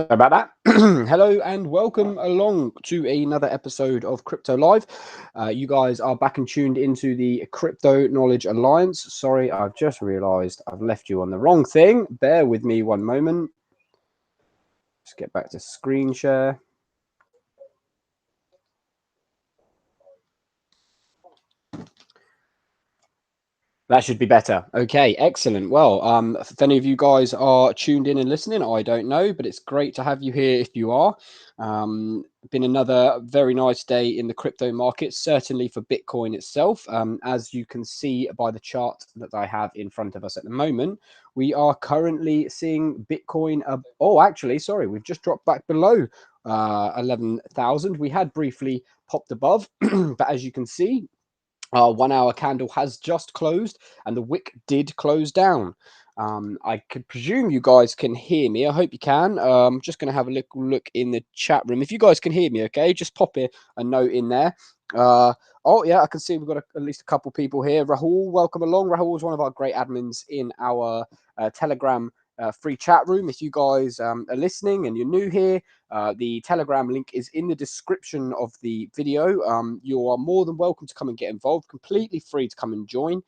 Sorry about that. Hello and welcome along to another episode of Crypto Live. You guys are back and tuned into the Crypto Knowledge Alliance. Sorry, I've just realized I've left you on the wrong thing. Bear with me one moment. Just get back to screen share. That should be better. Okay, excellent. Well, if any of you guys are tuned in and listening, I don't know, but it's great to have you here if you are. Been another very nice day in the crypto market, certainly for Bitcoin itself. As you can see by the chart that I have in front of us at the moment, we are currently seeing Bitcoin. Actually, sorry, we've just dropped back below 11,000. We had briefly popped above, but as you can see, our 1 hour candle has just closed and the wick did close down. I could presume you guys can hear me. I hope you can. I'm just going to have a look in the chat room. If you guys can hear me, okay, just pop a note in there. Oh, yeah, I can see we've got at least a couple people here. Rahul, welcome along. Rahul is one of our great admins in our Telegram free chat room. If you guys are listening and you're new here, the Telegram link is in the description of the video. You are more than welcome to come and get involved, completely free to come and join.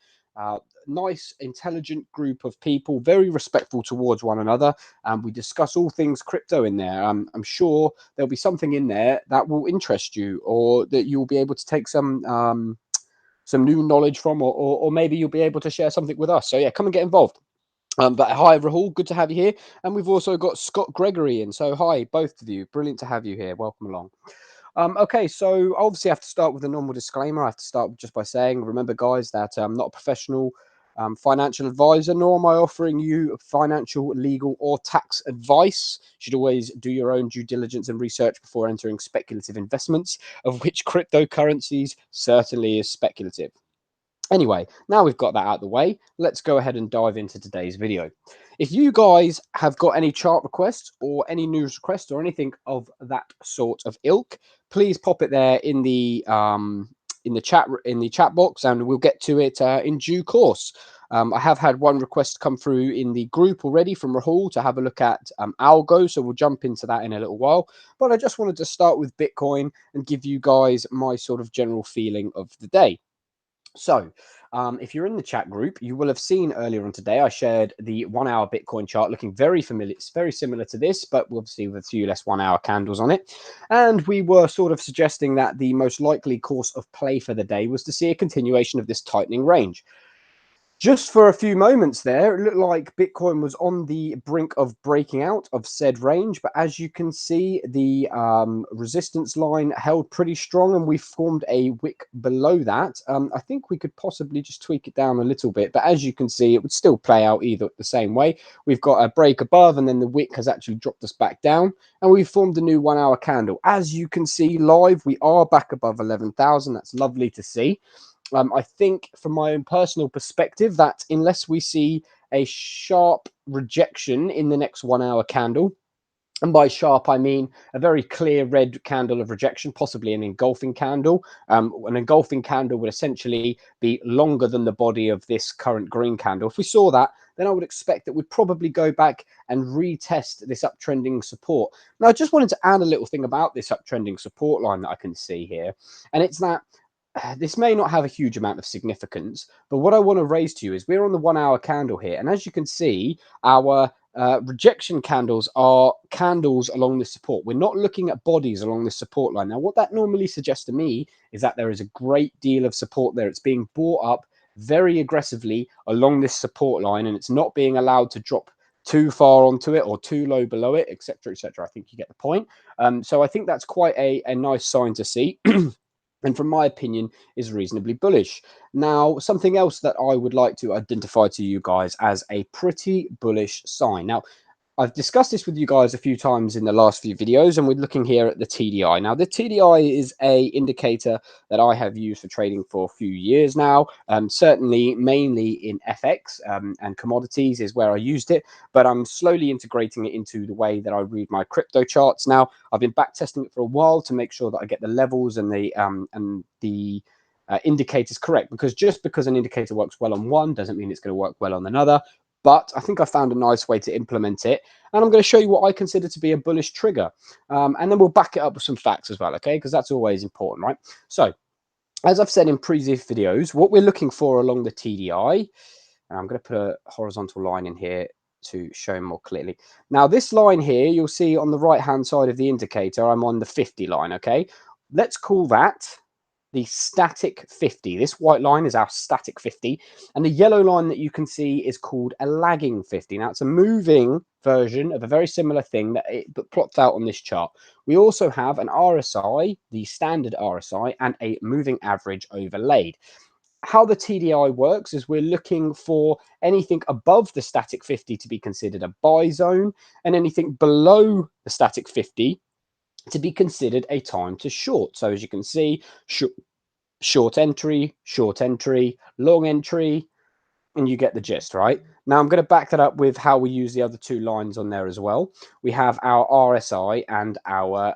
Nice, intelligent group of people, very respectful towards one another, and we discuss all things crypto in there. I'm sure there'll be something in there that will interest you, or that you'll be able to take some new knowledge from, or maybe you'll be able to share something with us. So yeah, come and get involved. But hi, Rahul, good to have you here. And we've also got Scott Gregory in. So hi, both of you. Brilliant to have you here. Welcome along. Okay, so obviously I have to start with a normal disclaimer. I have to start just by saying, remember, guys, that I'm not a professional financial advisor, nor am I offering you financial, legal, or tax advice. You should always do your own due diligence and research before entering speculative investments, of which cryptocurrencies certainly is speculative. Anyway, now we've got that out of the way, let's go ahead and dive into today's video. If you guys have got any chart requests or any news requests or anything of that sort of ilk, please pop it there in the chat box, and we'll get to it in due course. I have had one request come through in the group already from Rahul to have a look at Algo, so we'll jump into that in a little while. But I just wanted to start with Bitcoin and give you guys my sort of general feeling of the day. So, if you're in the chat group, you will have seen earlier on today, I shared the 1 hour Bitcoin chart looking very familiar. It's very similar to this, but obviously with a few less 1 hour candles on it. And we were sort of suggesting that the most likely course of play for the day was to see a continuation of this tightening range. Just for a few moments there, it looked like Bitcoin was on the brink of breaking out of said range. But as you can see, the resistance line held pretty strong and we formed a wick below that. I think we could possibly just tweak it down a little bit. But as you can see, it would still play out either the same way. We've got a break above and then the wick has actually dropped us back down. And we've formed a new 1 hour candle. As you can see live, we are back above 11,000. That's lovely to see. I think from my own personal perspective that unless we see a sharp rejection in the next 1 hour candle, and by sharp, I mean a very clear red candle of rejection, possibly an engulfing candle. An engulfing candle would essentially be longer than the body of this current green candle. If we saw that, then I would expect that we'd probably go back and retest this uptrending support. Now, I just wanted to add a little thing about this uptrending support line that I can see here, and it's that this may not have a huge amount of significance, but what I want to raise to you is we're on the 1 hour candle here. And as you can see, our rejection candles are candles along the support. We're not looking at bodies along the support line. Now, what that normally suggests to me is that there is a great deal of support there. It's being bought up very aggressively along this support line, and it's not being allowed to drop too far onto it or too low below it, etc., etc. I think you get the point. So I think that's quite a nice sign to see. And from my opinion, is reasonably bullish. Now, something else that I would like to identify to you guys as a pretty bullish sign. Now, I've discussed this with you guys a few times in the last few videos, and we're looking here at the TDI. Now, the TDI is a indicator that I have used for trading for a few years now. Certainly, mainly in FX and commodities is where I used it, but I'm slowly integrating it into the way that I read my crypto charts now. I've been back testing it for a while to make sure that I get the levels and the indicators correct, because just because an indicator works well on one doesn't mean it's going to work well on another. but I think I found a nice way to implement it. And I'm going to show you what I consider to be a bullish trigger. And then we'll back it up with some facts as well, okay? Because that's always important, right? So, as I've said in previous videos, what we're looking for along the TDI, and I'm going to put a horizontal line in here to show more clearly. Now, this line here, you'll see on the right-hand side of the indicator, I'm on the 50 line, okay? Let's call that the static 50. This white line is our static 50, and the yellow line that you can see is called a lagging 50. Now, it's a moving version of a very similar thing that it plots out on this chart. We also have an RSI, the standard RSI, and a moving average overlaid. How the TDI works is we're looking for anything above the static 50 to be considered a buy zone, and anything below the static 50 to be considered a time to short. So as you can see, short entry, long entry, and you get the gist, right? Now I'm going to back that up with how we use the other two lines on there as well. We have our RSI and our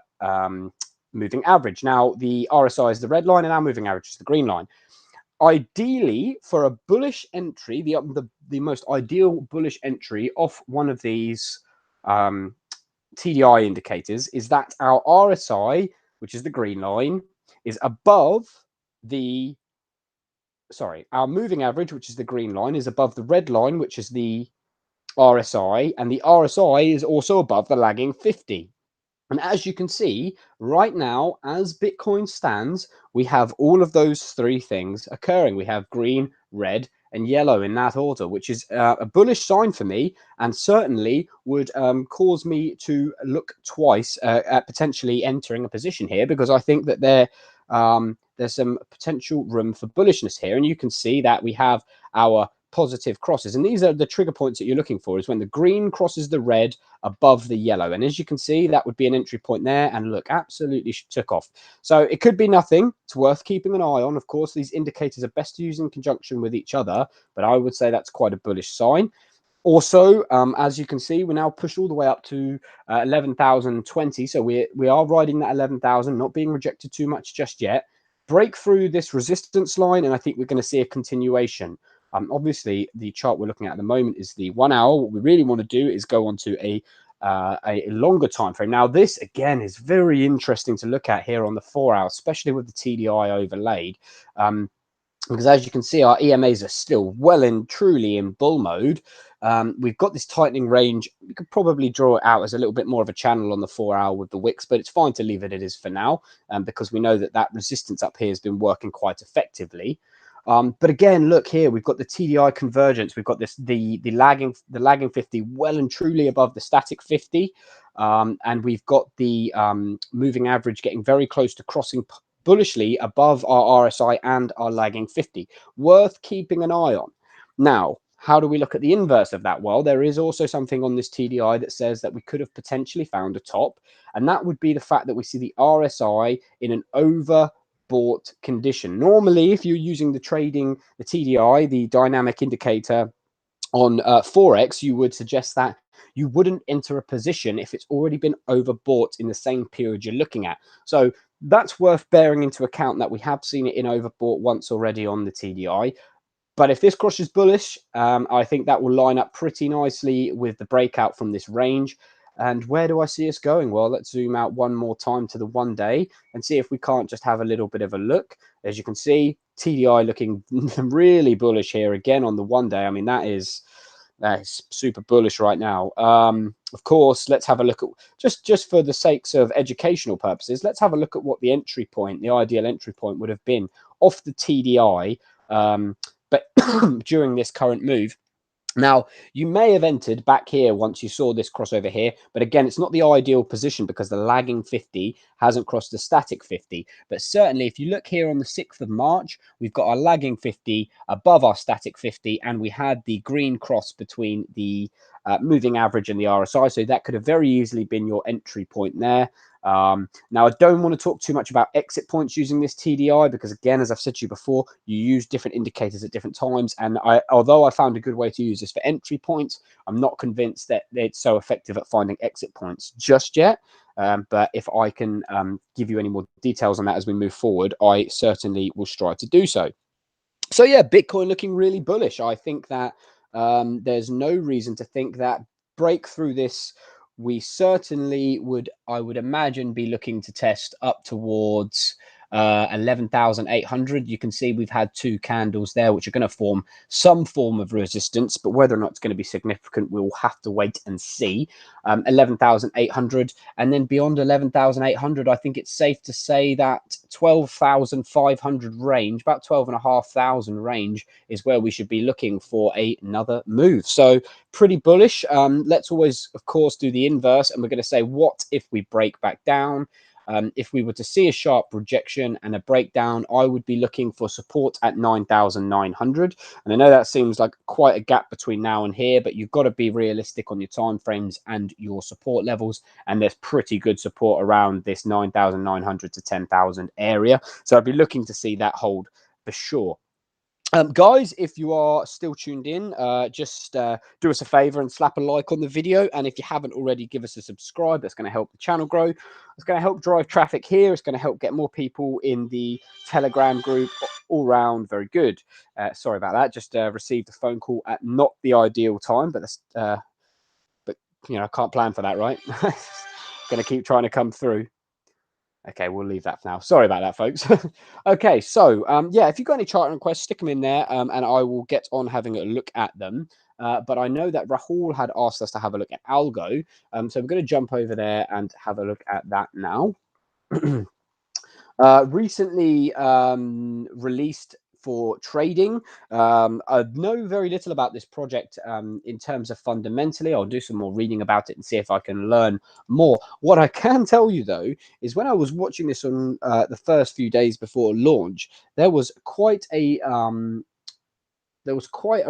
moving average. Now the RSI is the red line and our moving average is the green line. Ideally, for a bullish entry, the most ideal bullish entry off one of these TDI indicators is that our RSI, which is the green line, is above the, our moving average, which is the green line, is above the red line, which is the RSI, and the RSI is also above the lagging 50. And as you can see, right now, as Bitcoin stands, we have all of those three things occurring. We have green, red, and yellow in that order, which is a bullish sign for me, and certainly would cause me to look twice at potentially entering a position here, because I think that there's some potential room for bullishness here. And you can see that we have our positive crosses, and these are the trigger points that you're looking for, is when the green crosses the red above the yellow. And as you can see, that would be an entry point there, and look, absolutely took off. So it could be nothing. It's worth keeping an eye on. Of course, these indicators are best used in conjunction with each other, but I would say that's quite a bullish sign. Also, as you can see, we're now pushed all the way up to 11,020. So we are riding that 11,000, not being rejected too much just yet. Break through this resistance line, and I think we're going to see a continuation. Obviously, the chart we're looking at the moment is the 1 hour. What we really want to do is go on to a longer time frame. Now, this again is very interesting to look at here on the 4 hour, especially with the TDI overlaid. Because as you can see, our EMAs are still well and truly in bull mode. We've got this tightening range. We could probably draw it out as a little bit more of a channel on the 4 hour with the wicks, but it's fine to leave it as for now, because we know that that resistance up here has been working quite effectively. But again, look here, we've got the TDI convergence. We've got this the lagging 50 well and truly above the static 50. And we've got the moving average getting very close to crossing bullishly above our RSI and our lagging 50. Worth keeping an eye on. Now, how do we look at the inverse of that? Well, there is also something on this TDI that says that we could have potentially found a top, and that would be the fact that we see the RSI in an overbought condition. Normally, if you're using the TDI, the dynamic indicator on Forex, you would suggest that you wouldn't enter a position if it's already been overbought in the same period you're looking at. So that's worth bearing into account, that we have seen it in overbought once already on the TDI. But if this crosses bullish, I think that will line up pretty nicely with the breakout from this range. And where do I see us going? Well, let's zoom out one more time to the 1 day and see if we can't just have a little bit of a look. As you can see, TDI looking really bullish here again on the 1 day. I mean, that is super bullish right now. Of course, let's have a look at, just for the sakes of educational purposes, let's have a look at what the entry point, the ideal entry point would have been off the TDI, but during this current move. Now, you may have entered back here once you saw this crossover here, but again, it's not the ideal position because the lagging 50 hasn't crossed the static 50. But certainly, if you look here on the 6th of March, we've got our lagging 50 above our static 50, and we had the green cross between the moving average and the RSI. So that could have very easily been your entry point there. Now, I don't want to talk too much about exit points using this TDI because, again, as I've said to you before, you use different indicators at different times. And although I found a good way to use this for entry points, I'm not convinced that it's so effective at finding exit points just yet. But if I can give you any more details on that as we move forward, I certainly will strive to do so. So yeah, Bitcoin looking really bullish. I think that There's no reason to think that break through this. We certainly would, I would imagine, be looking to test up towards 11,800. You can see we've had two candles there, which are going to form some form of resistance, but whether or not it's going to be significant, we'll have to wait and see. 11,800, and then beyond 11,800, I think it's safe to say that 12,500 range, about 12,500 range, is where we should be looking for another move. So pretty bullish. Let's always, of course, do the inverse, and we're going to say, what if we break back down? If we were to see a sharp rejection and a breakdown, I would be looking for support at 9,900. And I know that seems like quite a gap between now and here, but you've got to be realistic on your time frames and your support levels. And there's pretty good support around this 9,900 to 10,000 area. So I'd be looking to see that hold for sure. Guys, if you are still tuned in, just do us a favor and slap a like on the video. And if you haven't already, give us a subscribe. That's going to help the channel grow. It's going to help drive traffic here. It's going to help get more people in the Telegram group all round. Very good. Sorry about that. Just received a phone call at not the ideal time, but that's, but you know, I can't plan for that, right? Going to keep trying to come through. Okay, we'll leave that for now. Sorry about that, folks. Okay, so yeah, if you've got any chart requests, stick them in there, and I will get on having a look at them. But I know that Rahul had asked us to have a look at Algo, so we're going to jump over there and have a look at that now. Recently released for trading. I know very little about this project in terms of fundamentally. I'll do some more reading about it and see if I can learn more. What I can tell you, though, is when I was watching this on the first few days before launch, there was quite a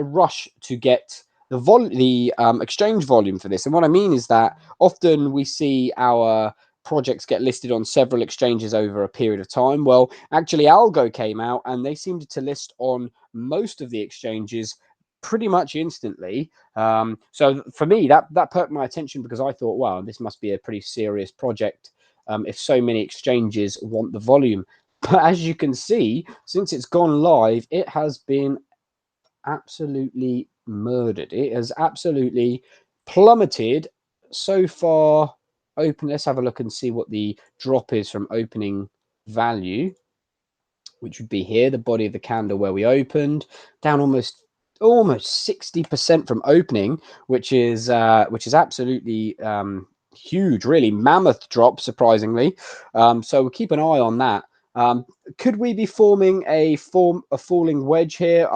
rush to get the exchange volume for this. And what I mean is that often we see our projects get listed on several exchanges over a period of time. Well, actually, Algo came out and they seemed to list on most of the exchanges pretty much instantly. So for me, that perked my attention because I thought, wow, this must be a pretty serious project if so many exchanges want the volume. But as you can see, since it's gone live, it has been absolutely murdered. It has absolutely plummeted so far. Open. Let's have a look and see what the drop is from opening value, which would be here, the body of the candle where we opened, down almost 60% from opening, which is absolutely huge, really mammoth drop, surprisingly. So we'll keep an eye on that. Could we be forming a falling wedge here?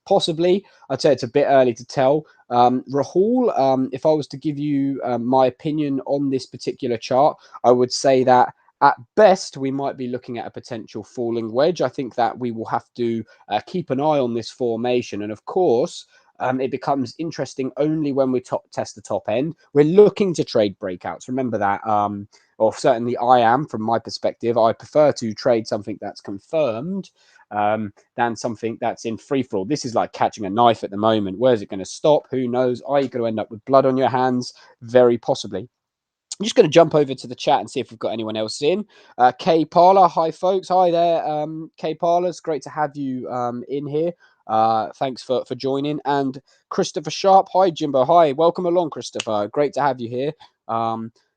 Possibly. I'd say it's a bit early to tell. Rahul, if I was to give you my opinion on this particular chart, I would say that at best, we might be looking at a potential falling wedge. I think that we will have to keep an eye on this formation. And of course, it becomes interesting only when we test the top end. We're looking to trade breakouts. Remember that, or certainly I am from my perspective. I prefer to trade something that's confirmed than something that's in free fall. This is like catching a knife at the moment. Where's it going to stop? Who knows? Are you going to end up with blood on your hands? Very possibly. I'm just going to jump over to the chat and see if we've got anyone else in. Kay Parler, hi folks, hi there. Kay Parler, it's great to have you in here. Thanks for joining. And Christopher Sharp, hi Jimbo, hi, welcome along, Christopher. Great to have you here.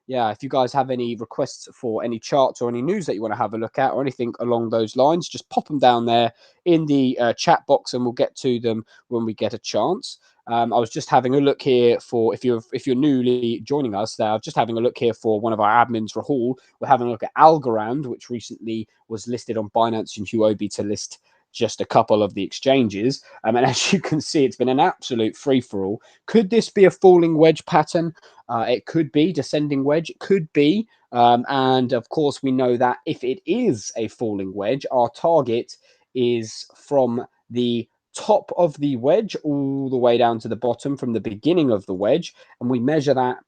Yeah, if you guys have any requests for any charts or any news that you want to have a look at or anything along those lines, just pop them down there in the chat box and we'll get to them when we get a chance. I was just having a look here for if you're newly joining us there. I was just having a look here for one of our admins, Rahul. We're having a look at Algorand, which recently was listed on Binance and Huobi to list just a couple of the exchanges. And as you can see, it's been an absolute free-for-all. Could this be a falling wedge pattern? It could be descending wedge. It could be. And of course, we know that if it is a falling wedge, our target is from the top of the wedge all the way down to the bottom from the beginning of the wedge, and we measure that.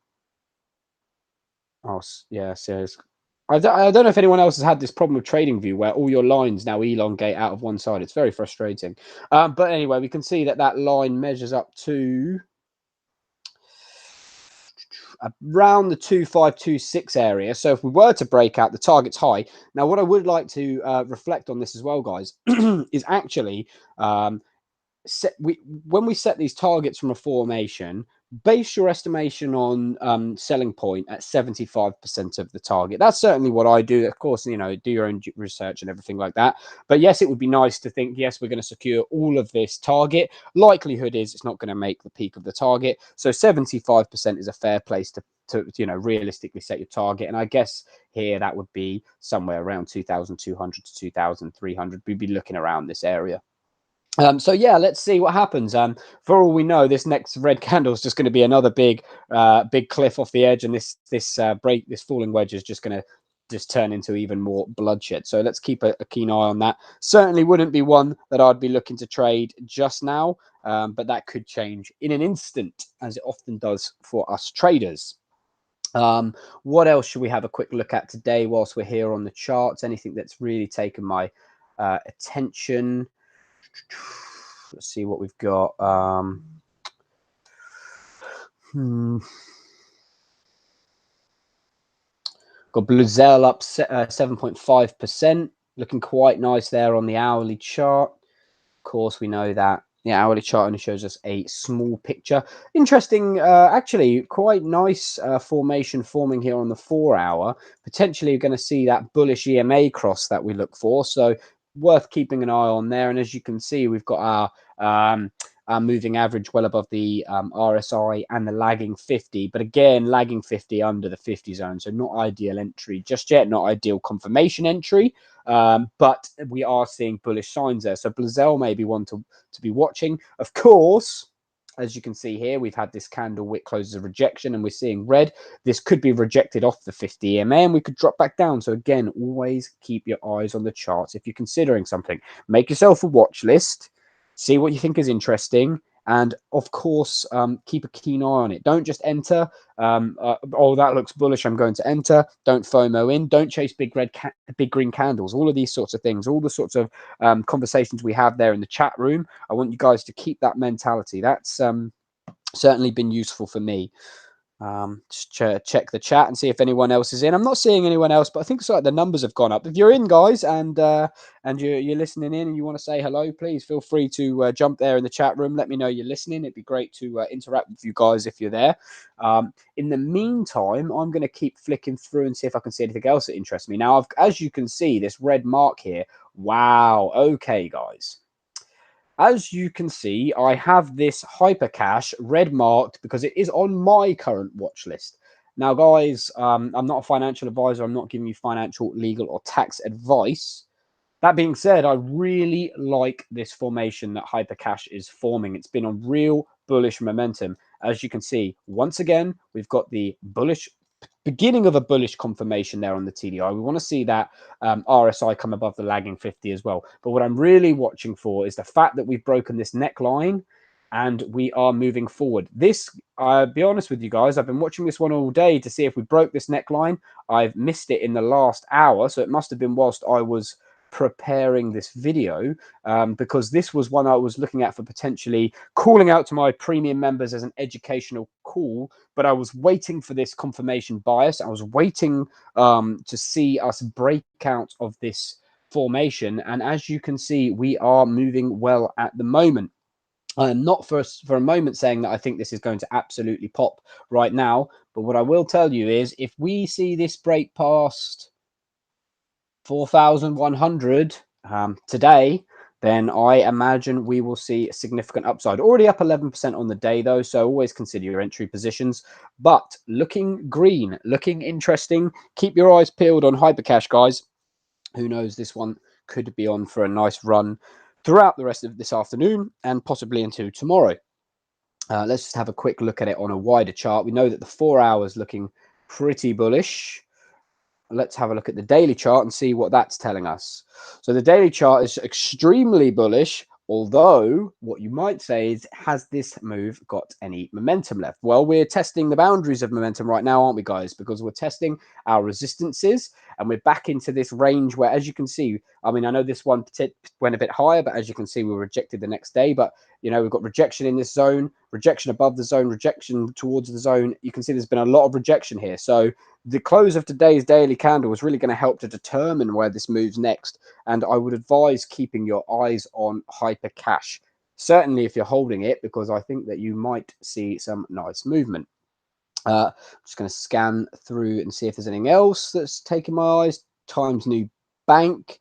Oh yeah, says I don't know if anyone else has had this problem with TradingView where all your lines now elongate out of one side. It's very frustrating. But anyway, we can see that that line measures up to around the 2526 area. So if we were to break out, the target's high. Now, what I would like to reflect on this as well, guys, is actually when we set these targets from a formation, base your estimation on selling point at 75% of the target. That's certainly what I do. Of course, you know, do your own research and everything like that. But yes, it would be nice to think, yes, we're going to secure all of this target. Likelihood is it's not going to make the peak of the target. So 75% is a fair place to you know, realistically set your target. And I guess here that would be somewhere around 2,200 to 2,300. We'd be looking around this area. So yeah, let's see what happens. For all we know, this next red candle is just going to be another big cliff off the edge, and this falling wedge is just going to just turn into even more bloodshed. So let's keep a keen eye on that. Certainly wouldn't be one that I'd be looking to trade just now, but that could change in an instant, as it often does for us traders. What else should we have a quick look at today whilst we're here on the charts? Anything that's really taken my attention? Let's see what we've got. Got Bluzell up 7.5%, looking quite nice there on the hourly chart. Of course, we know that the hourly chart only shows us a small picture. Interesting, actually, quite nice formation forming here on the 4 hour. Potentially going to see that bullish EMA cross that we look for. So worth keeping an eye on there. And as you can see, we've got our moving average well above the RSI and the lagging 50. But again, lagging 50 under the 50 zone. So not ideal entry just yet, not ideal confirmation entry. But we are seeing bullish signs there. So Bluzell may be one to be watching. Of course, as you can see here, we've had this candle wick closes a rejection and we're seeing red. This could be rejected off the 50 EMA and we could drop back down. So again, always keep your eyes on the charts. If you're considering something, make yourself a watch list, see what you think is interesting, and of course, keep a keen eye on it. Don't just enter. Oh, that looks bullish, I'm going to enter. Don't FOMO in. Don't chase big green candles. All of these sorts of things, all the sorts of conversations we have there in the chat room. I want you guys to keep that mentality. That's certainly been useful for me. Just check the chat and see if anyone else is in. I'm not seeing anyone else, but I think the numbers have gone up. If you're in, guys, and you're listening in and you want to say hello, please feel free to jump there in the chat room. Let me know you're listening. It'd be great to interact with you guys if you're there. In the meantime, I'm going to keep flicking through and see if I can see anything else that interests me. Now, as you can see, this red mark here. Wow. Okay, guys. As you can see, I have this Hypercash red marked because it is on my current watch list. Now, guys, I'm not a financial advisor. I'm not giving you financial, legal, or tax advice. That being said, I really like this formation that Hypercash is forming. It's been on real bullish momentum. As you can see, once again, we've got the bullish beginning of a bullish confirmation there on the TDI. We want to see that RSI come above the lagging 50 as well. But what I'm really watching for is the fact that we've broken this neckline and we are moving forward. This, I'll be honest with you guys, I've been watching this one all day to see if we broke this neckline. I've missed it in the last hour, so it must have been whilst I was preparing this video, because this was one I was looking at for potentially calling out to my premium members as an educational call, but I was waiting for this confirmation bias. I was waiting to see us break out of this formation, and as you can see, we are moving well at the moment. I am not for a moment saying that I think this is going to absolutely pop right now, but what I will tell you is if we see this break past 4,100 today, then I imagine we will see a significant upside. Already up 11% on the day, though, so always consider your entry positions. But looking green, looking interesting. Keep your eyes peeled on Hypercash, guys. Who knows, this one could be on for a nice run throughout the rest of this afternoon and possibly into tomorrow. Let's just have a quick look at it on a wider chart. We know that the 4 hours looking pretty bullish. Let's have a look at the daily chart and see what that's telling us. So the daily chart is extremely bullish, although what you might say is, has this move got any momentum left? Well, we're testing the boundaries of momentum right now, aren't we, guys? Because we're testing our resistances and we're back into this range where, as you can see, I mean, I know this one went a bit higher, but as you can see, we were rejected the next day. But, you know, we've got rejection in this zone, rejection above the zone, rejection towards the zone. You can see there's been a lot of rejection here. So the close of today's daily candle is really going to help to determine where this moves next. And I would advise keeping your eyes on Hypercash certainly if you're holding it, because I think that you might see some nice movement. I'm just going to scan through and see if there's anything else that's taken my eyes. Times New Bank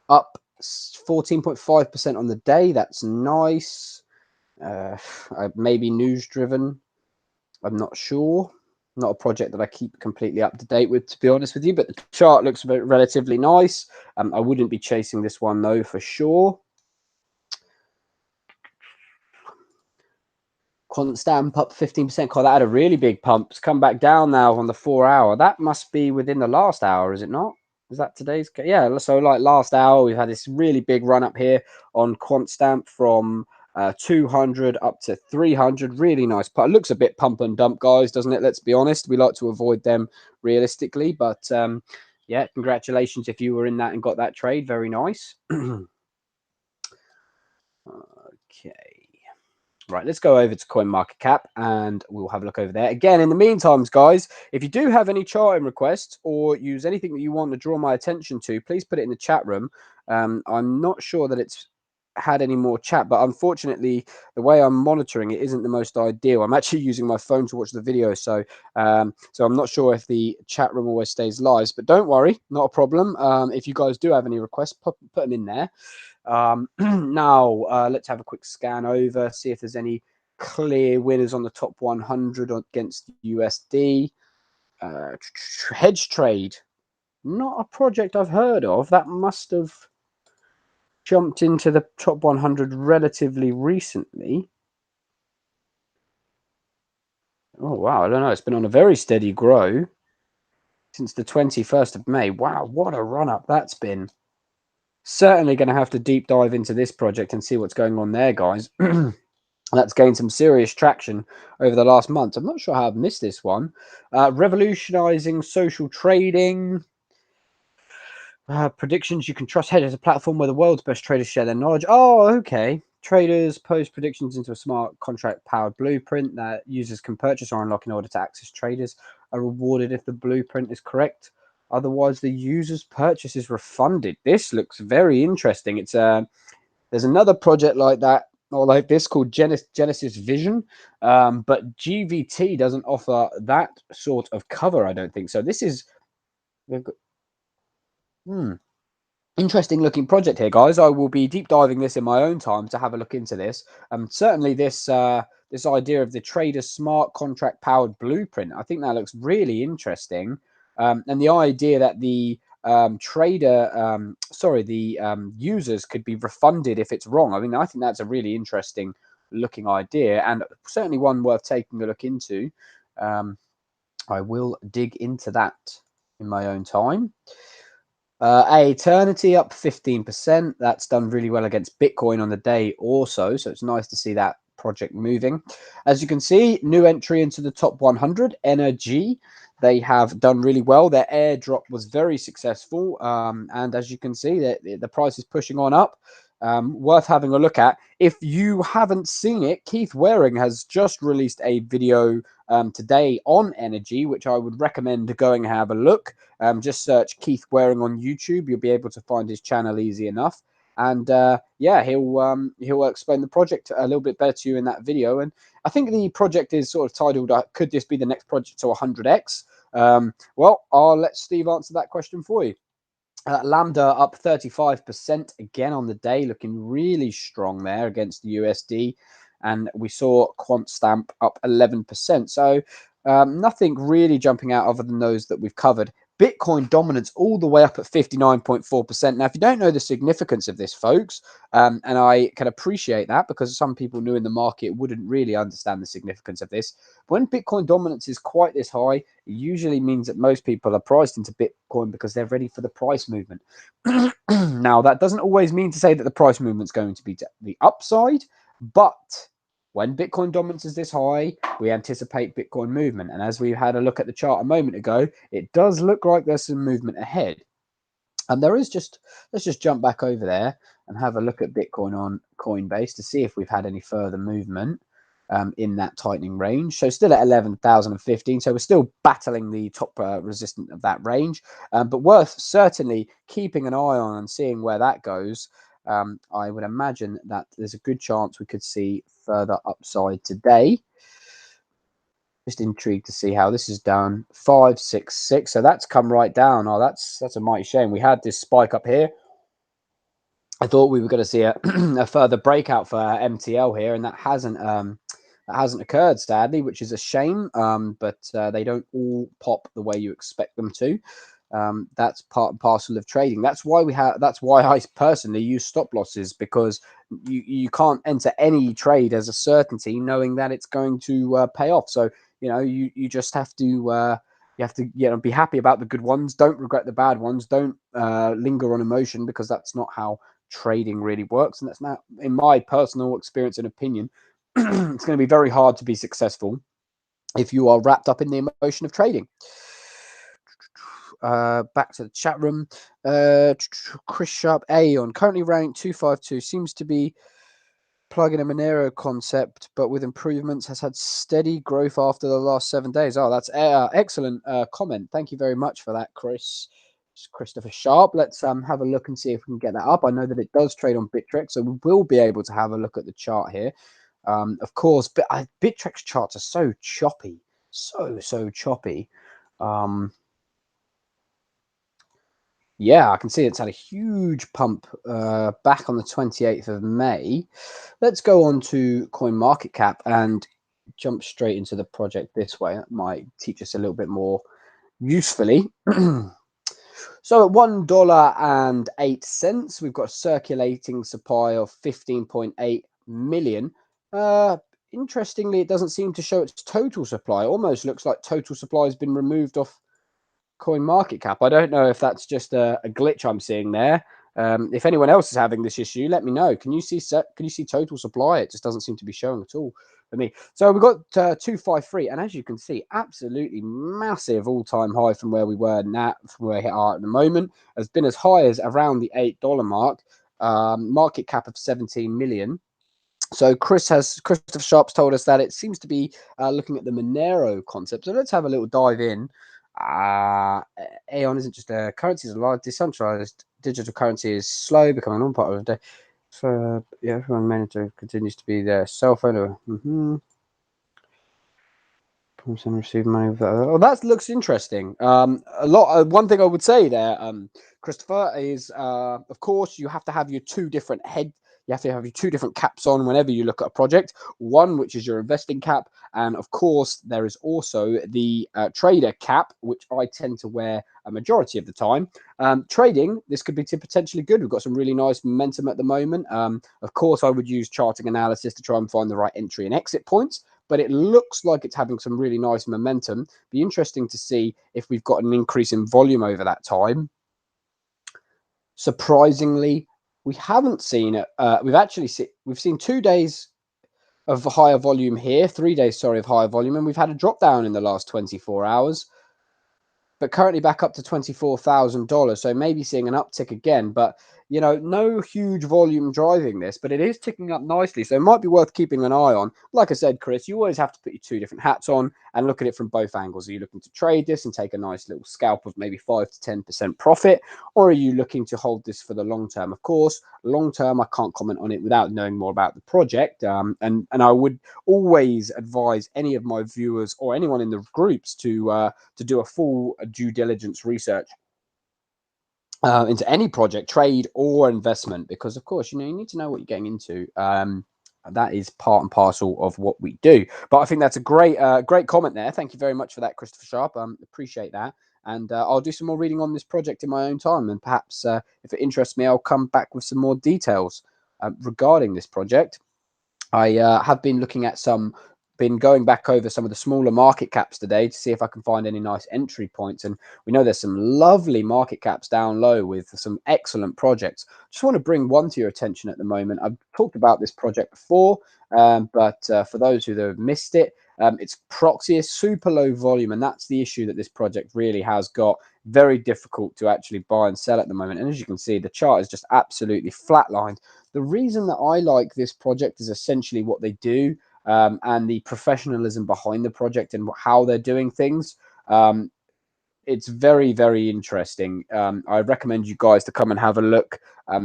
up 14.5% on the day. That's nice. Maybe news driven. I'm not sure. Not a project that I keep completely up to date with, to be honest with you, but the chart looks relatively nice. I wouldn't be chasing this one though, for sure. Quantstamp up 15%. God, that had a really big pump. It's come back down now on the 4 hour. That must be within the last hour, is it not? Is that today's? Yeah, so like last hour, we've had this really big run up here on Quantstamp from 200 up to 300. Really nice. But it looks a bit pump and dump, guys, doesn't it? Let's be honest. We like to avoid them realistically. But yeah, congratulations if you were in that and got that trade. Very nice. Okay. Right, let's go over to CoinMarketCap and we'll have a look over there. Again, in the meantime, guys, if you do have any charting requests or use anything that you want to draw my attention to, please put it in the chat room. I'm not sure that it's had any more chat, but unfortunately, the way I'm monitoring it isn't the most ideal. I'm actually using my phone to watch the video, so I'm not sure if the chat room always stays live, but don't worry, not a problem. If you guys do have any requests, put them in there. Now, let's have a quick scan over, see if there's any clear winners on the top 100 against USD. Hedge Trade, not a project I've heard of. That must have jumped into the top 100 relatively recently. Oh, wow. I don't know. It's been on a very steady grow since the 21st of May. Wow, what a run up that's been. Certainly going to have to deep dive into this project and see what's going on there, guys. That's gained some serious traction over the last month. I'm not sure how I've missed this one. Revolutionizing social trading. Predictions you can trust. Hedge is a platform where the world's best traders share their knowledge. Oh, okay. Traders post predictions into a smart contract powered blueprint that users can purchase or unlock in order to access. Traders are rewarded if the blueprint is correct. Otherwise, the user's purchase is refunded. This looks very interesting. It's there's another project like that or like this called Genesis Vision, but GVT doesn't offer that sort of cover. I don't think so. This is interesting looking project here, guys. I will be deep diving this in my own time to have a look into this. Certainly this this idea of the trader smart contract powered blueprint, I think that looks really interesting. And the idea that the users could be refunded if it's wrong. I mean, I think that's a really interesting looking idea and certainly one worth taking a look into. I will dig into that in my own time. Eternity up 15%. That's done really well against Bitcoin on the day also. So it's nice to see that project moving. As you can see, new entry into the top 100, Energy. They have done really well. Their airdrop was very successful. And as you can see, the price is pushing on up. Worth having a look at. If you haven't seen it, Keith Waring has just released a video today on Energy, which I would recommend going and have a look. Just search Keith Waring on YouTube. You'll be able to find his channel easy enough. And yeah, he'll explain the project a little bit better to you in that video. And I think the project is sort of titled, could this be the next project to 100x? Well, I'll let Steve answer that question for you. Lambda up 35% again on the day, looking really strong there against the USD. And we saw Quantstamp up 11%. So nothing really jumping out other than those that we've covered. Bitcoin dominance all the way up at 59.4%. Now, if you don't know the significance of this, folks, and I can appreciate that because some people new in the market wouldn't really understand the significance of this. When Bitcoin dominance is quite this high, it usually means that most people are priced into Bitcoin because they're ready for the price movement. Now, that doesn't always mean to say that the price movement's going to be to the upside, but when Bitcoin dominance is this high, we anticipate Bitcoin movement. And as we had a look at the chart a moment ago, it does look like there's some movement ahead. And there is just, let's just jump back over there and have a look at Bitcoin on Coinbase to see if we've had any further movement in that tightening range. So still at 11,015. So we're still battling the top resistant of that range, but worth certainly keeping an eye on and seeing where that goes. I would imagine that there's a good chance we could see further upside today. Just intrigued to see how this is done. 566. So that's come right down. Oh, that's a mighty shame. We had this spike up here. I thought we were going to see a, a further breakout for MTL here, and that hasn't occurred, sadly, which is a shame. But they don't all pop the way you expect them to. That's part and parcel of trading. That's why I personally use stop losses, because you can't enter any trade as a certainty knowing that it's going to pay off. So you just have to be happy about the good ones. Don't regret the bad ones. Don't linger on emotion, because that's not how trading really works. And that's not, in my personal experience and opinion, it's going to be very hard to be successful if you are wrapped up in the emotion of trading. Back to the chat room. Chris Sharp, Aeon, currently ranked 252, seems to be plugging a Monero concept, but with improvements, has had steady growth after the last 7 days. Oh, that's excellent comment. Thank you very much for that, Chris. It's Christopher Sharp. Let's have a look and see if we can get that up. I know that it does trade on Bittrex, so we will be able to have a look at the chart here. Of course, but Bittrex charts are so choppy, so choppy. Yeah, I can see it's had a huge pump back on the 28th of May. Let's go on to CoinMarketCap and jump straight into the project this way. That might teach us a little bit more usefully. So at $1.08, we've got a circulating supply of 15.8 million. Interestingly, it doesn't seem to show its total supply. Almost looks like total supply has been removed off CoinMarketCap. I don't know if that's just a glitch I'm seeing there. If anyone else is having this issue, let me know. Can you see total supply? It just doesn't seem to be showing at all for me. So we've got 253, and as you can see, absolutely massive all-time high from where we are at the moment. Has been as high as around the $8 mark. Market cap of 17 million. So Christopher Sharp's told us that it seems to be looking at the Monero concept. So let's have a little dive in. Aeon isn't just a currency; it's a large decentralized digital currency is slow, becoming non part of the day. So yeah, everyone manager continues to be their cell phone. And receive money with that. Oh, that looks interesting. One thing I would say there, Christopher, is of course you have to have your two different you have to have your two different caps on whenever you look at a project. One, which is your investing cap, and of course there is also the trader cap, which I tend to wear a majority of the time. Trading, this could be potentially good. We've got some really nice momentum at the moment. Of course, I would use charting analysis to try and find the right entry and exit points, but it looks like it's having some really nice momentum. Be interesting to see if we've got an increase in volume over that time. Surprisingly, we haven't seen it. We've seen 2 days of higher volume here, 3 days, sorry, of higher volume, and we've had a drop down in the last 24 hours. But currently back up to $24,000. So maybe seeing an uptick again, but no huge volume driving this, but it is ticking up nicely. So it might be worth keeping an eye on. Like I said, Chris, you always have to put your two different hats on and look at it from both angles. Are you looking to trade this and take a nice little scalp of maybe 5 to 10% profit? Or are you looking to hold this for the long term? Of course, long term, I can't comment on it without knowing more about the project. And I would always advise any of my viewers or anyone in the groups to do a full due diligence research into any project, trade or investment, because of course you need to know what you're getting into. That is part and parcel of what we do. But I think that's a great comment there. Thank you very much for that, Christopher Sharp. Appreciate that. And I'll do some more reading on this project in my own time, and perhaps if it interests me, I'll come back with some more details regarding this project. I have been going back over some of the smaller market caps today to see if I can find any nice entry points. And we know there's some lovely market caps down low with some excellent projects. Just want to bring one to your attention at the moment. I've talked about this project before, but for those who have missed it, it's Proxy, super low volume, and that's the issue that this project really has got. Very difficult to actually buy and sell at the moment. And as you can see, the chart is just absolutely flatlined. The reason that I like this project is essentially what they do. And the professionalism behind the project and how they're doing things. it's very, very interesting. I recommend you guys to come and have a look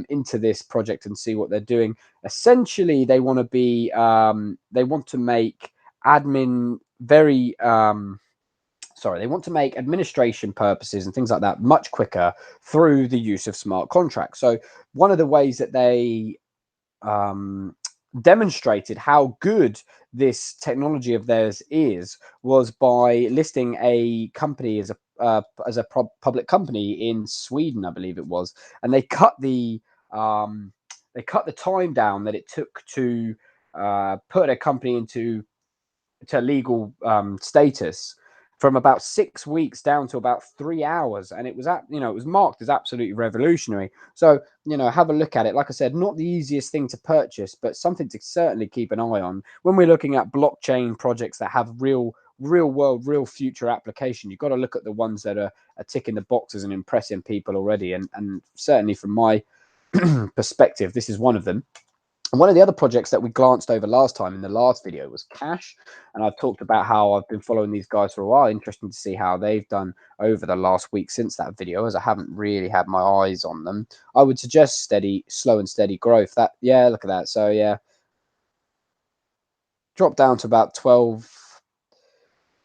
into this project and see what they're doing. Essentially, they want to be they want to make admin very they want to make administration purposes and things like that much quicker through the use of smart contracts. So one of the ways that they demonstrated how good this technology of theirs was by listing a company as a public company in Sweden, I believe it was, and they cut the time down that it took to put a company into legal status from about 6 weeks down to about 3 hours, and it was it was marked as absolutely revolutionary. So have a look at it. Like I said, not the easiest thing to purchase, but something to certainly keep an eye on when we're looking at blockchain projects that have real world, real future application. You've got to look at the ones that are ticking the boxes and impressing people already, and certainly from my perspective, this is one of them. And one of the other projects that we glanced over last time in the last video was Cash. And I've talked about how I've been following these guys for a while. Interesting to see how they've done over the last week since that video, as I haven't really had my eyes on them. I would suggest slow and steady growth. Yeah, look at that. So yeah, dropped down to about 12.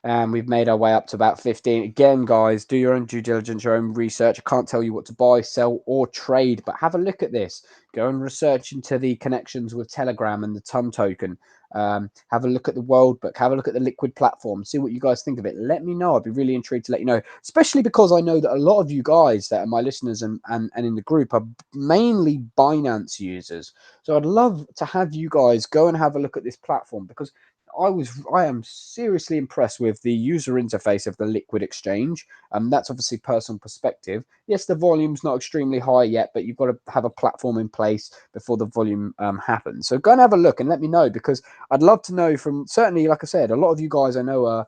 And we've made our way up to about 15. Again, guys, do your own due diligence, your own research. I can't tell you what to buy, sell, or trade, but have a look at this. Go and research into the connections with Telegram and the TUM token. Have a look at the World Book. Have a look at the Liquid platform. See what you guys think of it. Let me know. I'd be really intrigued to let you know, especially because I know that a lot of you guys that are my listeners and in the group are mainly Binance users. So I'd love to have you guys go and have a look at this platform, because I am seriously impressed with the user interface of the Liquid exchange. That's obviously personal perspective. Yes, the volume's not extremely high yet, but you've got to have a platform in place before the volume happens. So go and have a look and let me know, because I'd love to know from, certainly, like I said, a lot of you guys I know are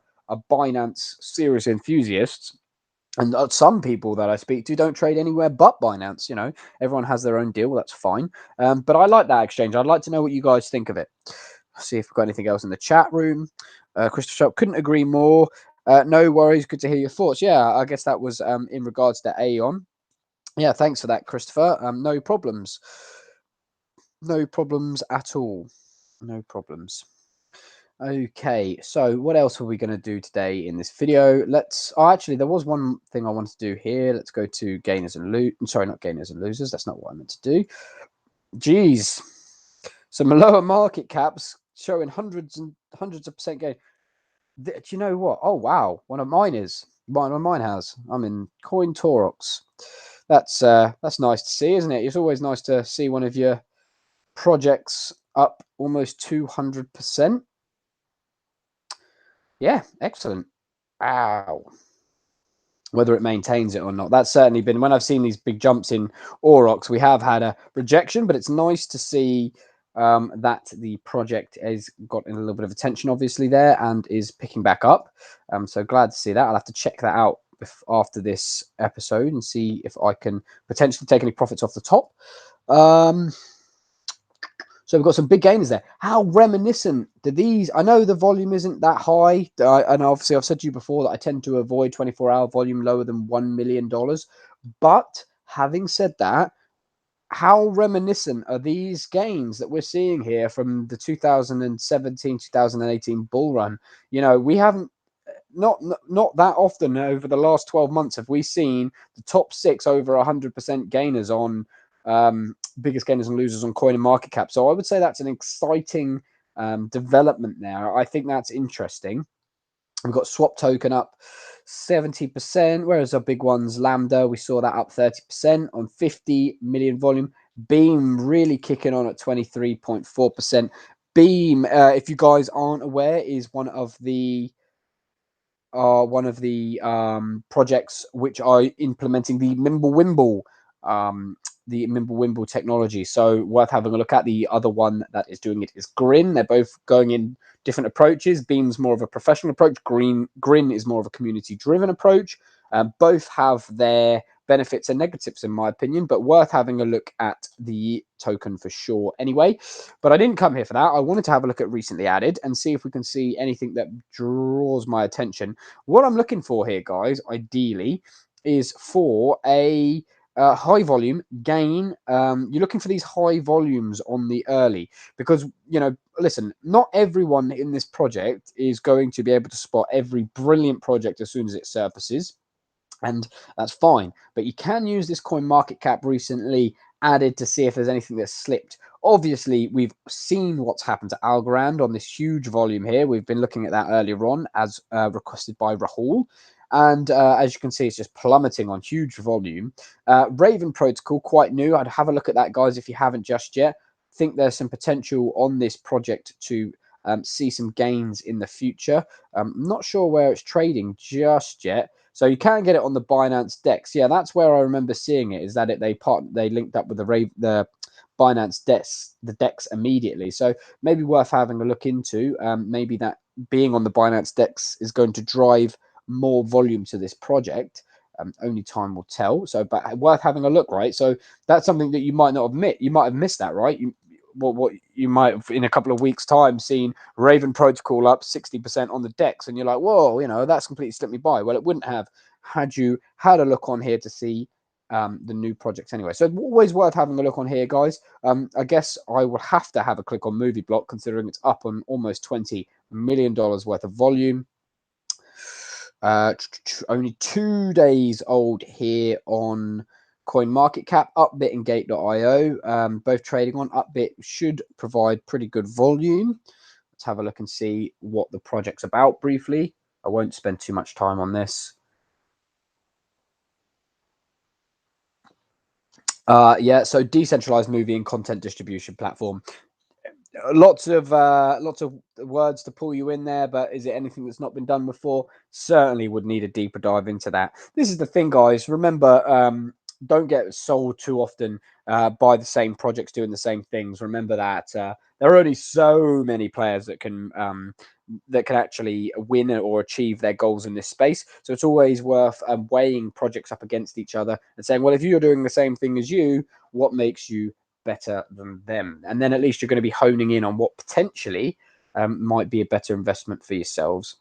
Binance serious enthusiasts. And some people that I speak to don't trade anywhere but Binance. Everyone has their own deal. That's fine. But I like that exchange. I'd like to know what you guys think of it. See if we've got anything else in the chat room. Christopher Sharp, couldn't agree more. No worries. Good to hear your thoughts. Yeah, I guess that was in regards to Aeon. Yeah, thanks for that, Christopher. No problems. No problems at all. No problems. Okay, so what else are we going to do today in this video? Actually, there was one thing I wanted to do here. Let's go to gainers and sorry, not gainers and losers. That's not what I meant to do. Geez, some lower market caps showing hundreds of percent gain. Do you know what? Oh wow, one of mine has. I'm in CoinTorox. That's nice to see, isn't it? It's always nice to see one of your projects up almost 200%. Yeah, excellent. Wow. Whether it maintains it or not, that's certainly been, when I've seen these big jumps in Aurochs, we have had a rejection, but it's nice to see that the project has gotten a little bit of attention, obviously, there, and is picking back up. So glad to see that. I'll have to check that out after this episode and see if I can potentially take any profits off the top. So we've got some big gainers there. How reminiscent do these? I know the volume isn't that high. And obviously I've said to you before that I tend to avoid 24-hour volume lower than $1 million. But having said that, how reminiscent are these gains that we're seeing here from the 2017, 2018 bull run? We haven't, not that often over the last 12 months have we seen the top 6 over 100% gainers on biggest gainers and losers on CoinMarketCap. So I would say that's an exciting development there. I think that's interesting. We've got Swap Token up 70%, whereas our big ones, Lambda, we saw that up 30% on 50 million volume. Beam really kicking on at 23.4%. Beam, if you guys aren't aware, is one of the projects which are implementing the Mimblewimble technology. So worth having a look at. The other one that is doing it is Grin. They're both going in different approaches. Beam's more of a professional approach. Grin is more of a community-driven approach. Both have their benefits and negatives, in my opinion, but worth having a look at the token for sure anyway. But I didn't come here for that. I wanted to have a look at recently added and see if we can see anything that draws my attention. What I'm looking for here, guys, ideally, is for a high volume gain. You're looking for these high volumes on the early because, listen, not everyone in this project is going to be able to spot every brilliant project as soon as it surfaces. And that's fine. But you can use this coin market cap recently added to see if there's anything that's slipped. Obviously, we've seen what's happened to Algorand on this huge volume here. We've been looking at that earlier on as requested by Rahul. And as you can see, it's just plummeting on huge volume. Raven Protocol, quite new. I'd have a look at that, guys, if you haven't just yet. Think there's some potential on this project to see some gains in the future. I'm not sure where it's trading just yet. So you can get it on the Binance Dex. Yeah, that's where I remember seeing it. Is that they linked up with the Binance Dex immediately. So maybe worth having a look into. Maybe that being on the Binance Dex is going to drive more volume to this project. Only time will tell. So, but worth having a look, right? So that's something that you might not admit. You might have missed that, right? What you might have in a couple of weeks' time seen Raven Protocol up 60% on the Dex, and you're like, whoa, that's completely slipped me by. Well, it wouldn't have had you had a look on here to see the new projects anyway. So always worth having a look on here, guys. I guess I will have to have a click on Movie Block, considering it's up on almost $20 million worth of volume. Only 2 days old here on CoinMarketCap. Upbit and Gate.io, both trading on. Upbit should provide pretty good volume. Let's have a look and see what the project's about briefly. I won't spend too much time on this. Yeah, so decentralized movie and content distribution platform. Lots of words to pull you in there, but is it anything that's not been done before? Certainly would need a deeper dive into that. This is the thing, guys. Remember, don't get sold too often by the same projects doing the same things. Remember that there are only so many players that can actually win or achieve their goals in this space. So it's always worth weighing projects up against each other and saying, well, if you're doing the same thing as you, what makes you better than them? And then at least you're going to be honing in on what potentially might be a better investment for yourselves.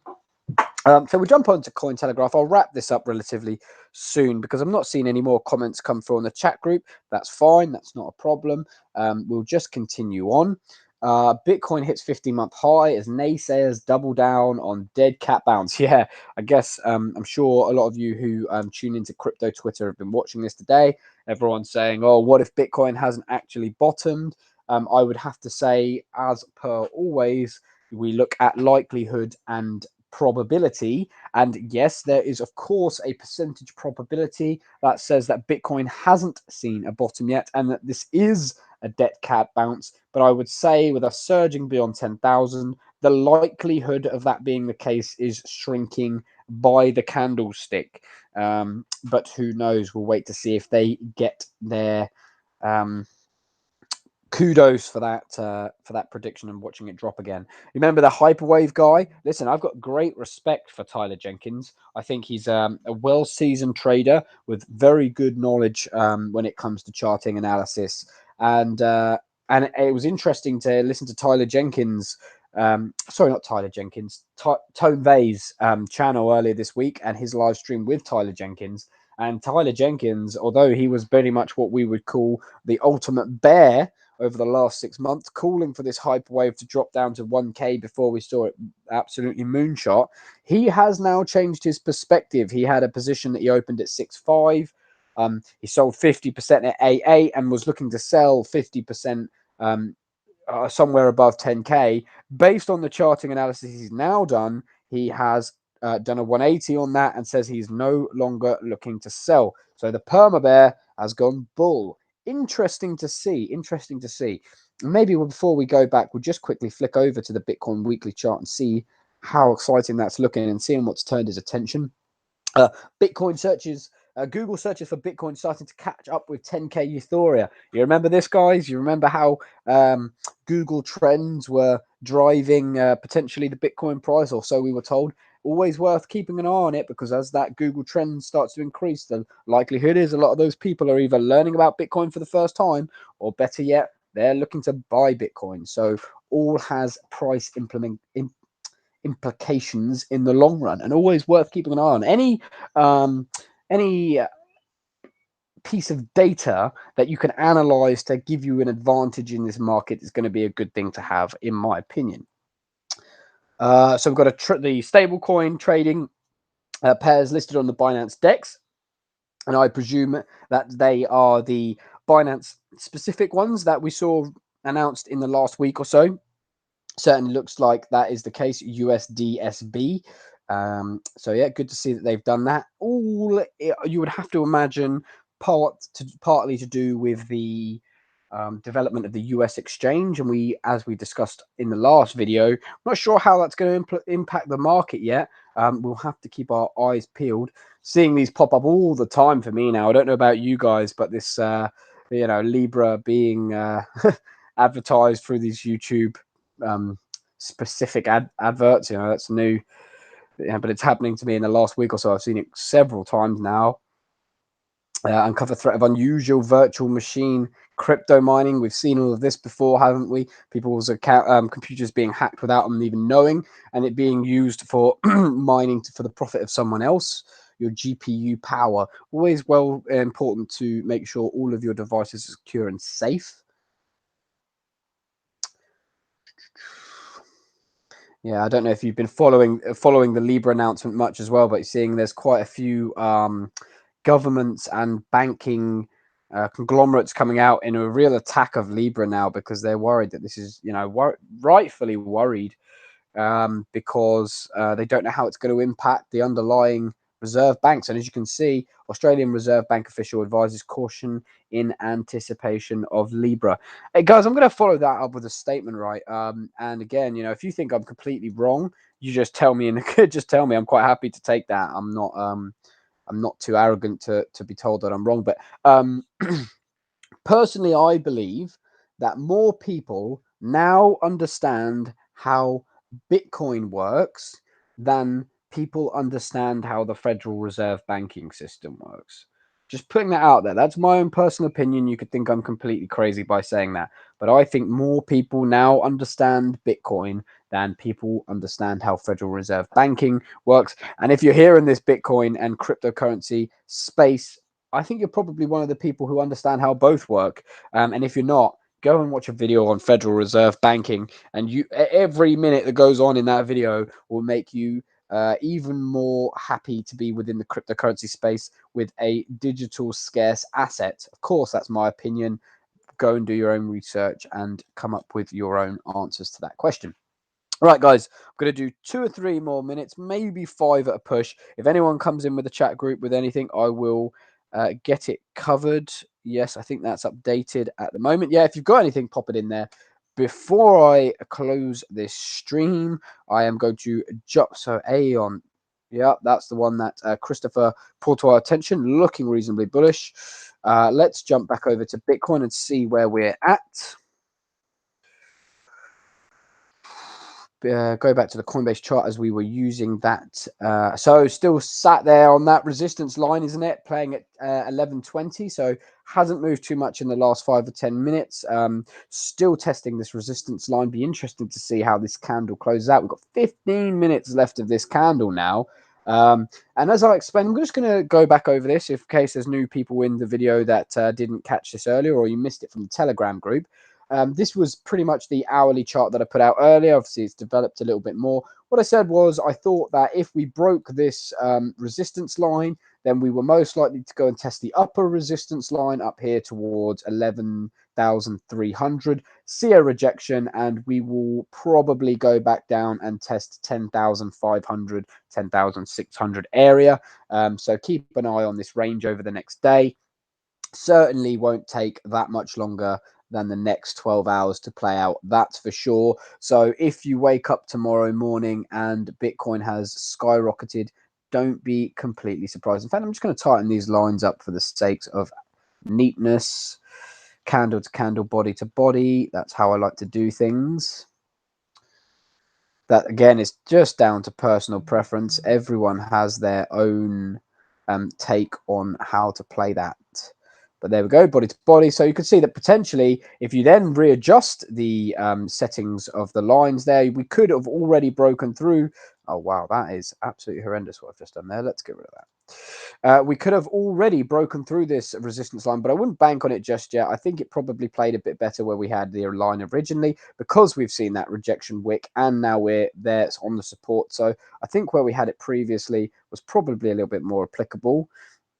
So we'll jump on to Cointelegraph. I'll wrap this up relatively soon because I'm not seeing any more comments come through on the chat group. That's fine. That's not a problem. We'll just continue on. Bitcoin hits 50-month high as naysayers double down on dead cat bounce. Yeah, I guess I'm sure a lot of you who tune into crypto Twitter have been watching this today. Everyone's saying, oh, what if Bitcoin hasn't actually bottomed? I would have to say, as per always, we look at likelihood and probability. And yes, there is, of course, a percentage probability that says that Bitcoin hasn't seen a bottom yet and that this is a dead cat bounce. But I would say with us surging beyond 10,000, the likelihood of that being the case is shrinking by the candlestick. But who knows? We'll wait to see if they get their kudos for that prediction and watching it drop again. Remember the hyperwave guy? Listen, I've got great respect for Tyler Jenkins. I think he's a well-seasoned trader with very good knowledge when it comes to charting analysis. And it was interesting to listen to Tyler Jenkins. Sorry, not Tyler Jenkins. Tone Vay's channel earlier this week and his live stream with Tyler Jenkins. And Tyler Jenkins, although he was very much what we would call the ultimate bear over the last 6 months, calling for this hyperwave to drop down to 1K before we saw it absolutely moonshot, he has now changed his perspective. He had a position that he opened at 6.5. He sold 50% at 8.8 and was looking to sell 50% somewhere above 10K. Based on the charting analysis he's now done, he has done a 180 on that and says he's no longer looking to sell. So the perma bear has gone bull. Interesting to see. Maybe before we go back, we'll just quickly flick over to the Bitcoin weekly chart and see how exciting that's looking and seeing what's turned his attention. Bitcoin searches, Google searches for Bitcoin starting to catch up with 10K euphoria. You remember this, guys? You remember how Google trends were driving potentially the Bitcoin price, or so we were told. always worth keeping an eye on it, because as that Google trend starts to increase, the likelihood is a lot of those people are either learning about Bitcoin for the first time, or better yet, they're looking to buy Bitcoin. So all has price implications in the long run, and always worth keeping an eye on. Any piece of data that you can analyze to give you an advantage in this market is going to be a good thing to have, in my opinion. So we've got the stablecoin trading pairs listed on the Binance DEX, and I presume that they are the Binance specific ones that we saw announced in the last week or so. Certainly looks like that is the case. USDSB. So yeah, good to see that they've done that. All you would have to imagine partly to do with the development of the US exchange, and as we discussed in the last video, I'm not sure how that's going to impact the market yet. We'll have to keep our eyes peeled. Seeing these pop up all the time for me now. I don't know about you guys, but this Libra being advertised through these YouTube specific adverts, that's new. Yeah, but it's happening to me in the last week or so. I've seen it several times now. Uncover threat of unusual virtual machine crypto mining. We've seen all of this before, haven't we? People's computers being hacked without them even knowing, and it being used for mining for the profit of someone else. Your GPU power. Always important to make sure all of your devices are secure and safe. Yeah, I don't know if you've been following the Libra announcement much as well, but seeing there's quite a few governments and banking conglomerates coming out in a real attack of Libra now, because they're worried that this is, rightfully worried, because they don't know how it's going to impact the underlying reserve banks. And as you can see, Australian Reserve Bank official advises caution in anticipation of Libra. Hey guys, I'm going to follow that up with a statement, right? And again, if you think I'm completely wrong, you just tell me, and just tell me. I'm quite happy to take that. I'm not too arrogant to be told that I'm wrong. But personally, I believe that more people now understand how Bitcoin works than people understand how the Federal Reserve banking system works. Just putting that out there. That's my own personal opinion. You could think I'm completely crazy by saying that, but I think more people now understand Bitcoin than people understand how Federal Reserve banking works. And if you're here in this Bitcoin and cryptocurrency space, I think you're probably one of the people who understand how both work. And if you're not, go and watch a video on Federal Reserve banking, and every minute that goes on in that video will make you even more happy to be within the cryptocurrency space with a digital scarce asset. Of course, that's my opinion. Go and do your own research and come up with your own answers to that question. All right, guys, I'm going to do 2 or 3 more minutes, maybe 5 at a push. If anyone comes in with the chat group with anything, I will get it covered. Yes, I think that's updated at the moment. Yeah, if you've got anything, pop it in there. Before I close this stream, I am going to jump. So Aeon, yeah, that's the one that Christopher brought to our attention, looking reasonably bullish. Let's jump back over to Bitcoin and see where we're at. Go back to the Coinbase chart as we were using that. So still sat there on that resistance line, isn't it? Playing at 1120. So hasn't moved too much in the last 5 or 10 minutes. Still testing this resistance line. Be interesting to see how this candle closes out. We've got 15 minutes left of this candle now. And as I explained, I'm just going to go back over this in case there's new people in the video that didn't catch this earlier, or you missed it from the Telegram group. This was pretty much the hourly chart that I put out earlier. Obviously, it's developed a little bit more. What I said was I thought that if we broke this resistance line, then we were most likely to go and test the upper resistance line up here towards 11,300, see a rejection, and we will probably go back down and test 10,500, 10,600 area. So keep an eye on this range over the next day. Certainly won't take that much longer than the next 12 hours to play out, that's for sure. So if you wake up tomorrow morning and Bitcoin has skyrocketed, don't be completely surprised. In fact, I'm just going to tighten these lines up for the sakes of neatness. Candle to candle, body to body. That's how I like to do things. That again is just down to personal preference. Everyone has their own take on how to play that. But there we go, body to body. So you can see that potentially, if you then readjust the settings of the lines there, we could have already broken through. Oh, wow, that is absolutely horrendous what I've just done there. Let's get rid of that. We could have already broken through this resistance line, but I wouldn't bank on it just yet. I think it probably played a bit better where we had the line originally because we've seen that rejection wick and now we're there on the support. So I think where we had it previously was probably a little bit more applicable,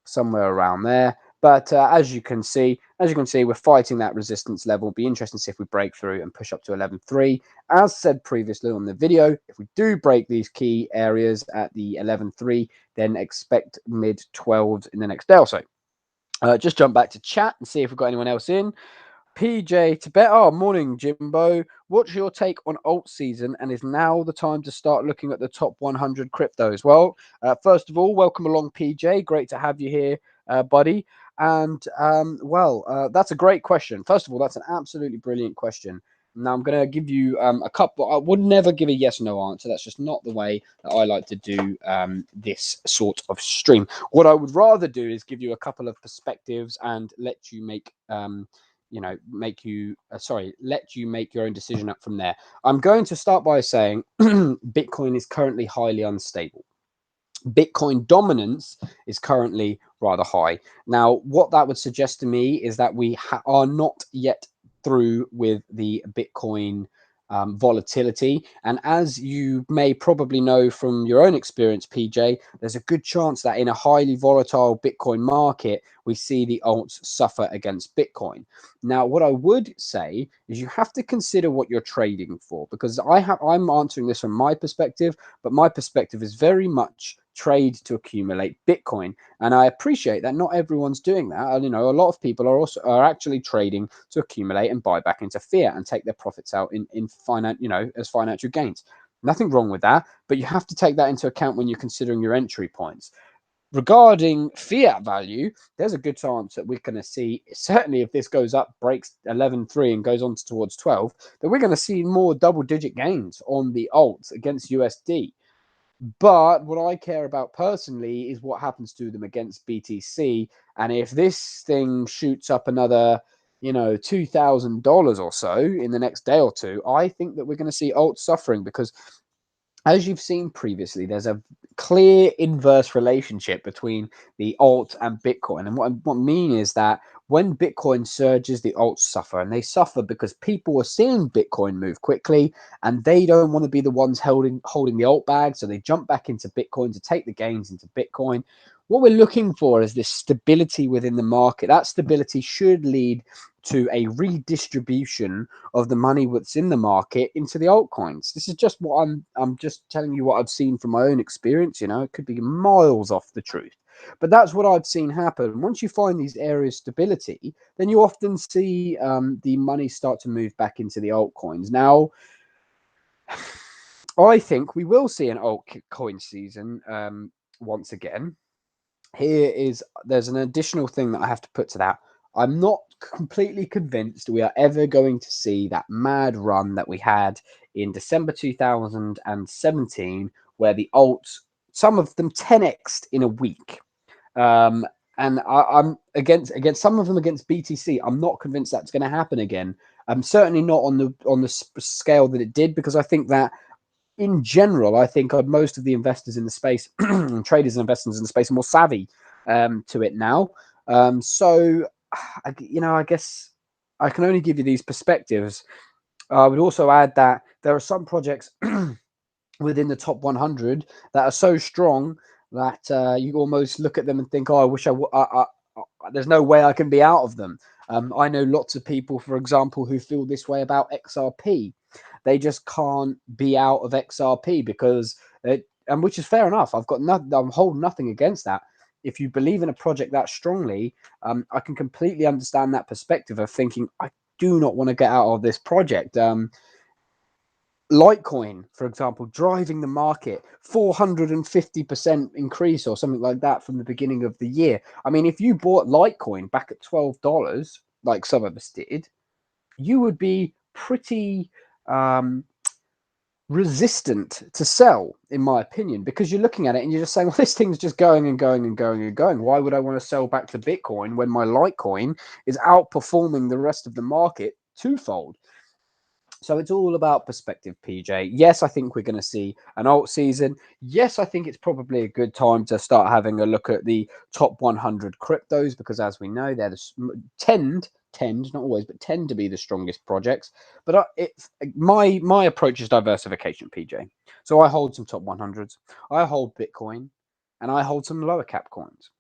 somewhere around there. But as you can see, we're fighting that resistance level. Be interesting to see if we break through and push up to 11.3. As said previously on the video, if we do break these key areas at the 11.3, then expect mid 12s in the next day or so. Just jump back to chat and see if we've got anyone else in. PJ Tibet, oh, morning, Jimbo. What's your take on alt season? And is now the time to start looking at the top 100 cryptos? Well, first of all, welcome along, PJ. Great to have you here, buddy. And that's a great question. First of all, that's an absolutely brilliant question. Now I'm going to give you a couple. I would never give a yes or no answer. That's just not the way that I like to do this sort of stream. What I would rather do is give you a couple of perspectives and let you make let you make your own decision up from there. I'm going to start by saying Bitcoin is currently highly unstable. Bitcoin dominance is currently rather high. Now, what that would suggest to me is that we are not yet through with the Bitcoin volatility. And as you may probably know from your own experience, PJ, there's a good chance that in a highly volatile Bitcoin market, we see the alts suffer against Bitcoin. Now, what I would say is you have to consider what you're trading for, because I'm answering this from my perspective, but my perspective is very much trade to accumulate Bitcoin. And I appreciate that not everyone's doing that. And, a lot of people are actually trading to accumulate and buy back into fiat and take their profits out in finance, as financial gains. Nothing wrong with that, but you have to take that into account when you're considering your entry points. Regarding fiat value, there's a good chance that we're going to see, certainly if this goes up, breaks 11.3 and goes on towards 12, that we're going to see more double-digit gains on the alts against USD. But what I care about personally is what happens to them against BTC. And if this thing shoots up another, $2,000 or so in the next day or two, I think that we're going to see alts suffering because, as you've seen previously, there's a clear inverse relationship between the alt and Bitcoin. And what I mean is that when Bitcoin surges, the alts suffer, and they suffer because people are seeing Bitcoin move quickly and they don't want to be the ones holding the alt bag. So they jump back into Bitcoin to take the gains into Bitcoin. What we're looking for is this stability within the market. That stability should lead to a redistribution of the money that's in the market into the altcoins. This is just what I'm just telling you what I've seen from my own experience. It could be miles off the truth, but that's what I've seen happen. Once you find these areas of stability, then you often see the money start to move back into the altcoins. Now, I think we will see an altcoin season once again. There's an additional thing that I have to put to that. I'm not completely convinced we are ever going to see that mad run that we had in December 2017, where the alts, some of them 10x'd in a week. And I'm against some of them against BTC. I'm not convinced that's going to happen again. Certainly not on the scale that it did, because I think that in general, I think most of the investors in the space, traders and investors in the space, are more savvy to it now. I guess I can only give you these perspectives. I would also add that there are some projects within the top 100 that are so strong that you almost look at them and think, "Oh, I wish there's no way I can be out of them." I know lots of people, for example, who feel this way about XRP. They just can't be out of XRP because, and which is fair enough. I'm holding nothing against that. If you believe in a project that strongly, I can completely understand that perspective of thinking, I do not want to get out of this project. Litecoin, for example, driving the market 450% increase or something like that from the beginning of the year. I mean, if you bought Litecoin back at $12, like some of us did, you would be pretty resistant to sell, in my opinion, because you're looking at it and you're just saying, well, this thing's just going and going and going and going. Why would I want to sell back to Bitcoin when my Litecoin is outperforming the rest of the market twofold? So it's all about perspective, PJ. Yes, I think we're going to see an alt season. Yes, I think it's probably a good time to start having a look at the top 100 cryptos because, as we know, they're tend not always, but tend to be the strongest projects. But my approach is diversification, PJ. So I hold some top 100s, I hold Bitcoin, and I hold some lower cap coins.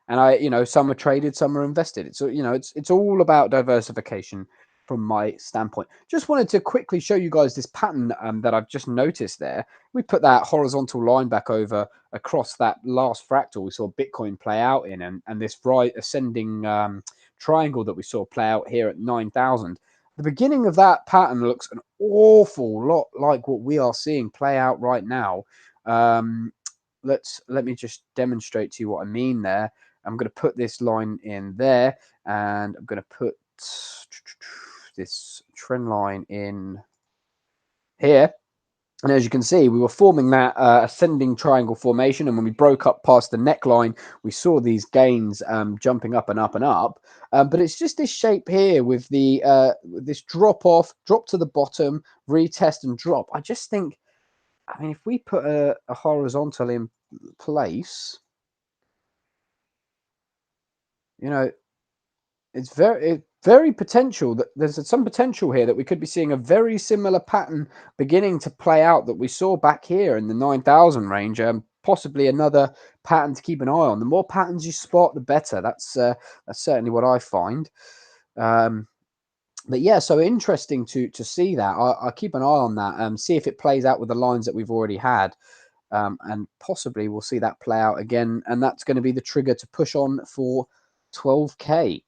And some are traded, some are invested. It's all about diversification from my standpoint. Just wanted to quickly show you guys this pattern that I've just noticed there. We put that horizontal line back over across that last fractal we saw Bitcoin play out in, and this right ascending triangle that we saw play out here at 9,000. The beginning of that pattern looks an awful lot like what we are seeing play out right now. Let me just demonstrate to you what I mean there. I'm going to put this line in there, and I'm going to put this trend line in here. And as you can see, we were forming that ascending triangle formation. And when we broke up past the neckline, we saw these gains jumping up and up and up. But it's just this shape here with this drop to the bottom, retest and drop. I just think, I mean, if we put a horizontal in place, it's very potential that there's some potential here that we could be seeing a very similar pattern beginning to play out that we saw back here in the 9,000 range. Possibly another pattern to keep an eye on. The more patterns you spot, the better. That's certainly what I find. But yeah, so interesting to see that. I keep an eye on that. See if it plays out with the lines that we've already had. And possibly we'll see that play out again. And that's going to be the trigger to push on for 12K.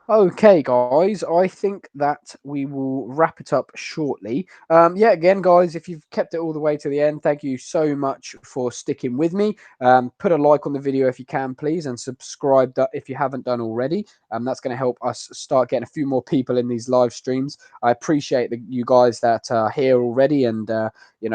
Okay, guys, I think that we will wrap it up shortly. Yeah, again, guys, if you've kept it all the way to the end, thank you so much for sticking with me. Put a like on the video if you can, please, and subscribe if you haven't done already. That's going to help us start getting a few more people in these live streams. I appreciate you guys that are here already, and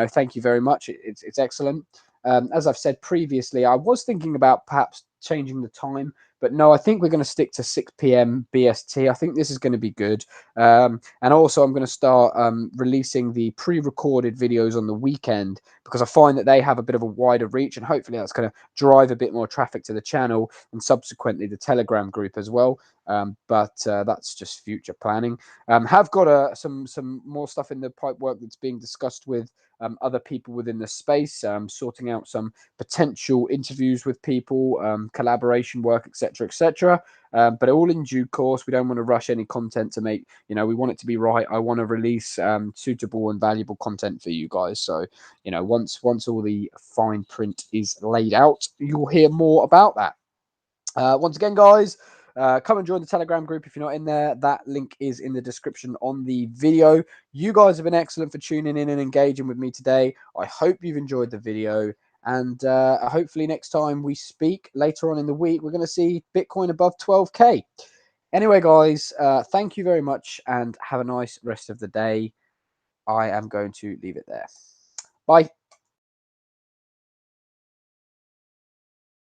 thank you very much. It's excellent. As I've said previously, I was thinking about perhaps changing the time. But no, I think we're going to stick to 6 p.m. BST. I think this is going to be good. And also, I'm going to start releasing the pre-recorded videos on the weekend because I find that they have a bit of a wider reach, and hopefully that's going to drive a bit more traffic to the channel and subsequently the Telegram group as well. But that's just future planning. Have got some more stuff in the pipe work that's being discussed with other people within the space, sorting out some potential interviews with people, collaboration work, etc., etc. But all in due course. We don't want to rush any content to make, we want it to be right. I want to release suitable and valuable content for you guys. So, once all the fine print is laid out, you'll hear more about that. Once again, guys, come and join the Telegram group if you're not in there. That link is in the description on the video. You guys have been excellent for tuning in and engaging with me today. I hope you've enjoyed the video. And hopefully next time we speak later on in the week, we're going to see Bitcoin above 12K. Anyway, guys, thank you very much and have a nice rest of the day. I am going to leave it there. Bye.